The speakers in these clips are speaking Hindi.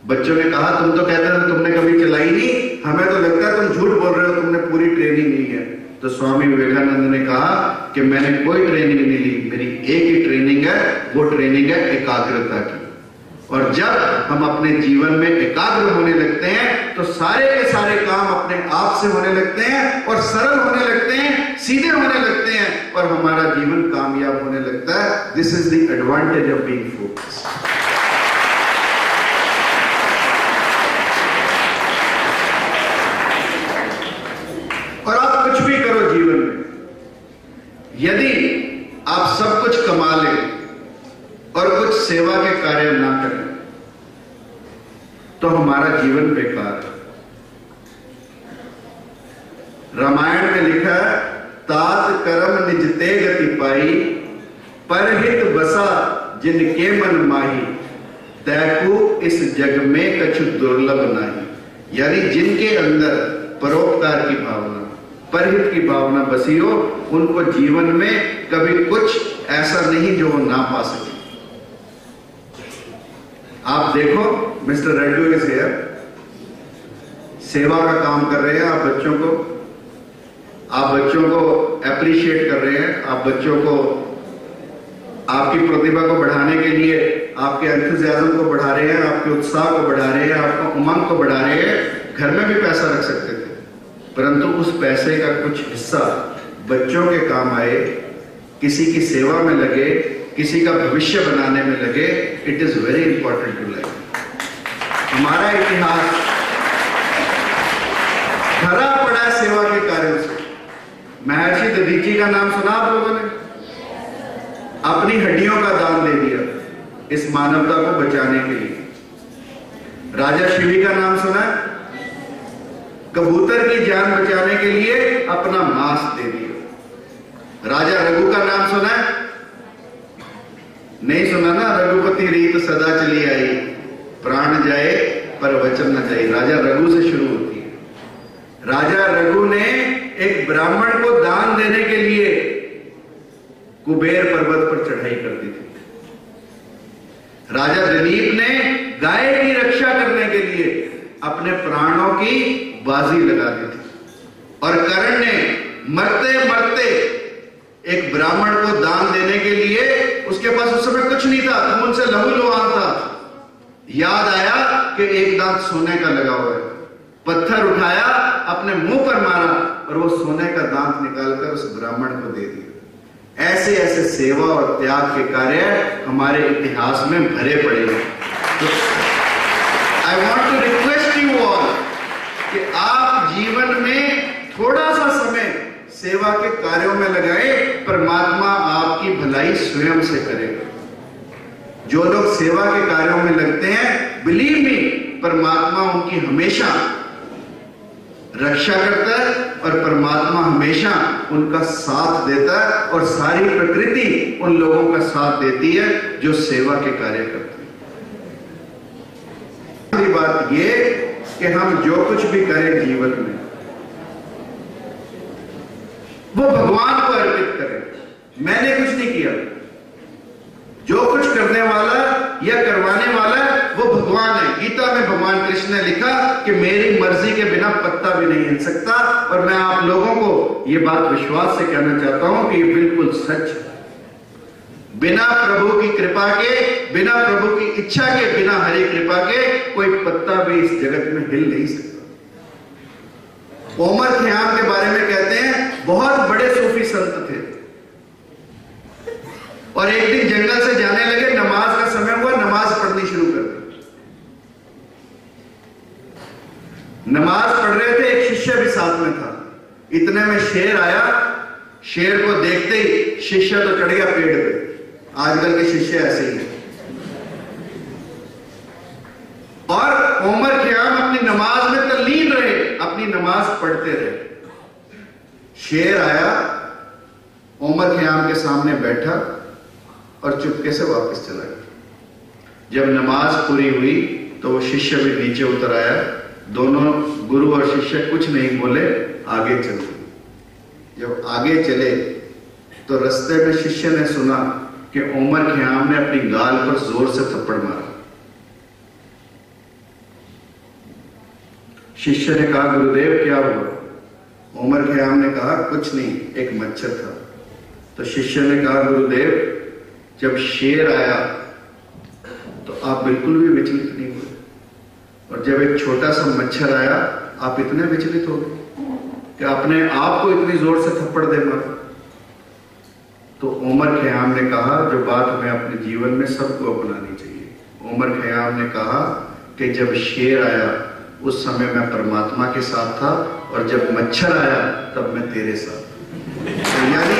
बच्चों ने कहा तुम तो कहते हो तुमने कभी चलाई नहीं, हमें तो लगता है तुम झूठ बोल रहे हो, तुमने पूरी ट्रेनिंग ली है। तो स्वामी विवेकानंद ने कहा कि मैंने कोई ट्रेनिंग नहीं ली, मेरी एक ही ट्रेनिंग है, वो ट्रेनिंग है एकाग्रता की। और जब हम अपने जीवन में एकाग्र होने लगते हैं तो सारे के सारे काम अपने आप से होने लगते हैं और सरल होने लगते हैं, सीधे होने लगते हैं और हमारा जीवन कामयाब होने लगता है। This is the advantage of being focused. और आप कुछ भी करो जीवन में, यदि आप सब कुछ कमा लें और कुछ सेवा के कार्य ना करें तो हमारा जीवन बेकार है। रामायण में लिखा है, तात कर्म निज ते गति पाई, परहित बसा जिनके मन माही, तैकू इस जग में कछु दुर्लभ नाही। यानी जिनके अंदर परोपकार की भावना, परहित की भावना बसी हो, उनको जीवन में कभी कुछ ऐसा नहीं जो वो ना पा सके। आप देखो मिस्टर रेड्डू इज हियर, सेवा का काम कर रहे हैं। आप बच्चों को अप्रिशिएट कर रहे हैं, आप बच्चों को आपकी प्रतिभा को बढ़ाने के लिए आपके एंथुसियाज्म को बढ़ा रहे हैं, आपके उत्साह को बढ़ा रहे हैं, आपका उमंग को बढ़ा रहे हैं। घर में भी पैसा रख सकते थे, परंतु उस पैसे का कुछ हिस्सा बच्चों के काम आए, किसी की सेवा में लगे, किसी का भविष्य बनाने में लगे। It is very important to life. हमारा इतिहास भरा पड़ा है सेवा के कार्यों से। महर्षि दधीची का नाम सुना आप लोगों ने? अपनी हड्डियों का दान दे दिया इस मानवता को बचाने के लिए। राजा शिवी का नाम सुना? कबूतर की जान बचाने के लिए अपना मांस दे दिया। राजा रघु का नाम सुना? नहीं सुना ना? रघुपति रीत सदा चली आई, प्राण जाए पर वचन न जाए। राजा रघु से शुरू होती है। राजा रघु ने एक ब्राह्मण को दान देने के लिए कुबेर पर्वत पर चढ़ाई कर दी थी। राजा दिलीप ने गाय की रक्षा करने के लिए अपने प्राणों की बाजी लगा दी थी। और कर्ण ने मरते मरते एक ब्राह्मण को दान देने के लिए, उसके पास उस समय कुछ नहीं था, खून से लहूलुहान था, याद आया कि एक दांत सोने का लगा हुआ है, पत्थर उठाया, अपने मुंह पर मारा और वो सोने का दांत निकालकर उस ब्राह्मण को दे दिया। ऐसे ऐसे सेवा और त्याग के कार्य हमारे इतिहास में भरे पड़े हैं। तो I want to request you all कि आप जीवन में थोड़ा सा समय सेवा के कार्यों में लगाएं। परमात्मा आपकी भलाई स्वयं से करेगा। जो लोग सेवा के कार्यों में लगते हैं, बिलीव मी, परमात्मा उनकी हमेशा रक्षा करता है और परमात्मा हमेशा उनका साथ देता है और सारी प्रकृति उन लोगों का साथ देती है जो सेवा के कार्य करते हैं। बात यह कि हम जो कुछ भी करें जीवन में वो भगवान को अर्पित करें। मैंने कुछ नहीं किया, जो कुछ करने वाला या करवाने वाला वो भगवान है। गीता में भगवान कृष्ण ने लिखा कि मेरी मर्जी के बिना पत्ता भी नहीं हिल सकता। और मैं आप लोगों को ये बात विश्वास से कहना चाहता हूं कि ये बिल्कुल सच है। बिना प्रभु की कृपा के, बिना प्रभु की इच्छा के, बिना हरि कृपा के कोई पत्ता भी इस जगत में हिल नहीं सकता। ओमर खयाम के बारे में कहते हैं बहुत बड़े सूफी संत थे और एक दिन जंगल से जाने लगे, नमाज का समय हुआ, नमाज पढ़नी शुरू कर दी। नमाज पढ़ रहे थे, एक शिष्य भी साथ में था। इतने में शेर आया। शेर को देखते ही शिष्य तो चढ़ गया पेड़ पे। आजकल के शिष्य ऐसे ही हैं। और ओमर खयाम अपनी नमाज में तल्लीन रहे, अपनी नमाज पढ़ते रहे। शेर आया, ओमर खयाम के सामने बैठा और चुपके से वापस चला गया। जब नमाज पूरी हुई तो वो शिष्य भी नीचे उतर आया। दोनों गुरु और शिष्य कुछ नहीं बोले, आगे चले। जब आगे चले तो रास्ते में शिष्य ने सुना कि ओमर खयाम ने अपनी गाल पर जोर से थप्पड़ मारा। शिष्य ने कहा, गुरुदेव क्या हुआ? उमर खयाम ने कहा, कुछ नहीं, एक मच्छर था। तो शिष्य ने कहा, गुरुदेव जब शेर आया तो आप बिल्कुल भी विचलित नहीं हुए, और जब एक छोटा सा मच्छर आया आप इतने विचलित हो गए कि अपने आप को इतनी जोर से थप्पड़ दे मारा। तो उमर खयाम ने कहा, जो बात हमें अपने जीवन में सबको अपनानी चाहिए। उमर खयाम ने कहा कि जब शेर आया उस समय मैं परमात्मा के साथ था, और जब मच्छर आया तब मैं तेरे साथ। तो यानी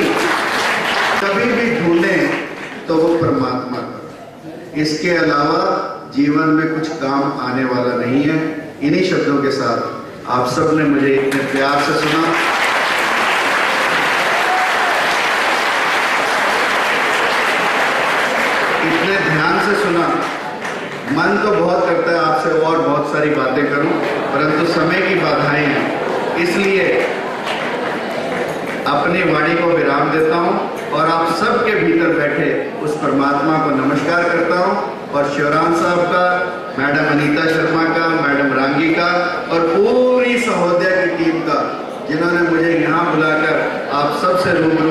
कभी भी ढूंढें तो वो परमात्मा का, इसके अलावा जीवन में कुछ काम आने वाला नहीं है। इन्हीं शब्दों के साथ आप सब ने मुझे इतने प्यार से सुना, इतने ध्यान से सुना। मन तो बहुत करता है आपसे और बहुत सारी बातें करूं, परंतु समय की बाधाएं हैं, इसलिए अपनी वाणी को विराम देता हूं और आप सबके भीतर बैठे उस परमात्मा को नमस्कार करता हूं, और शिवराम साहब का, मैडम अनीता शर्मा का, मैडम रांगी का, और पूरी सहोदया की टीम का, जिन्होंने मुझे यहाँ बुलाकर आप सबसे रूबरू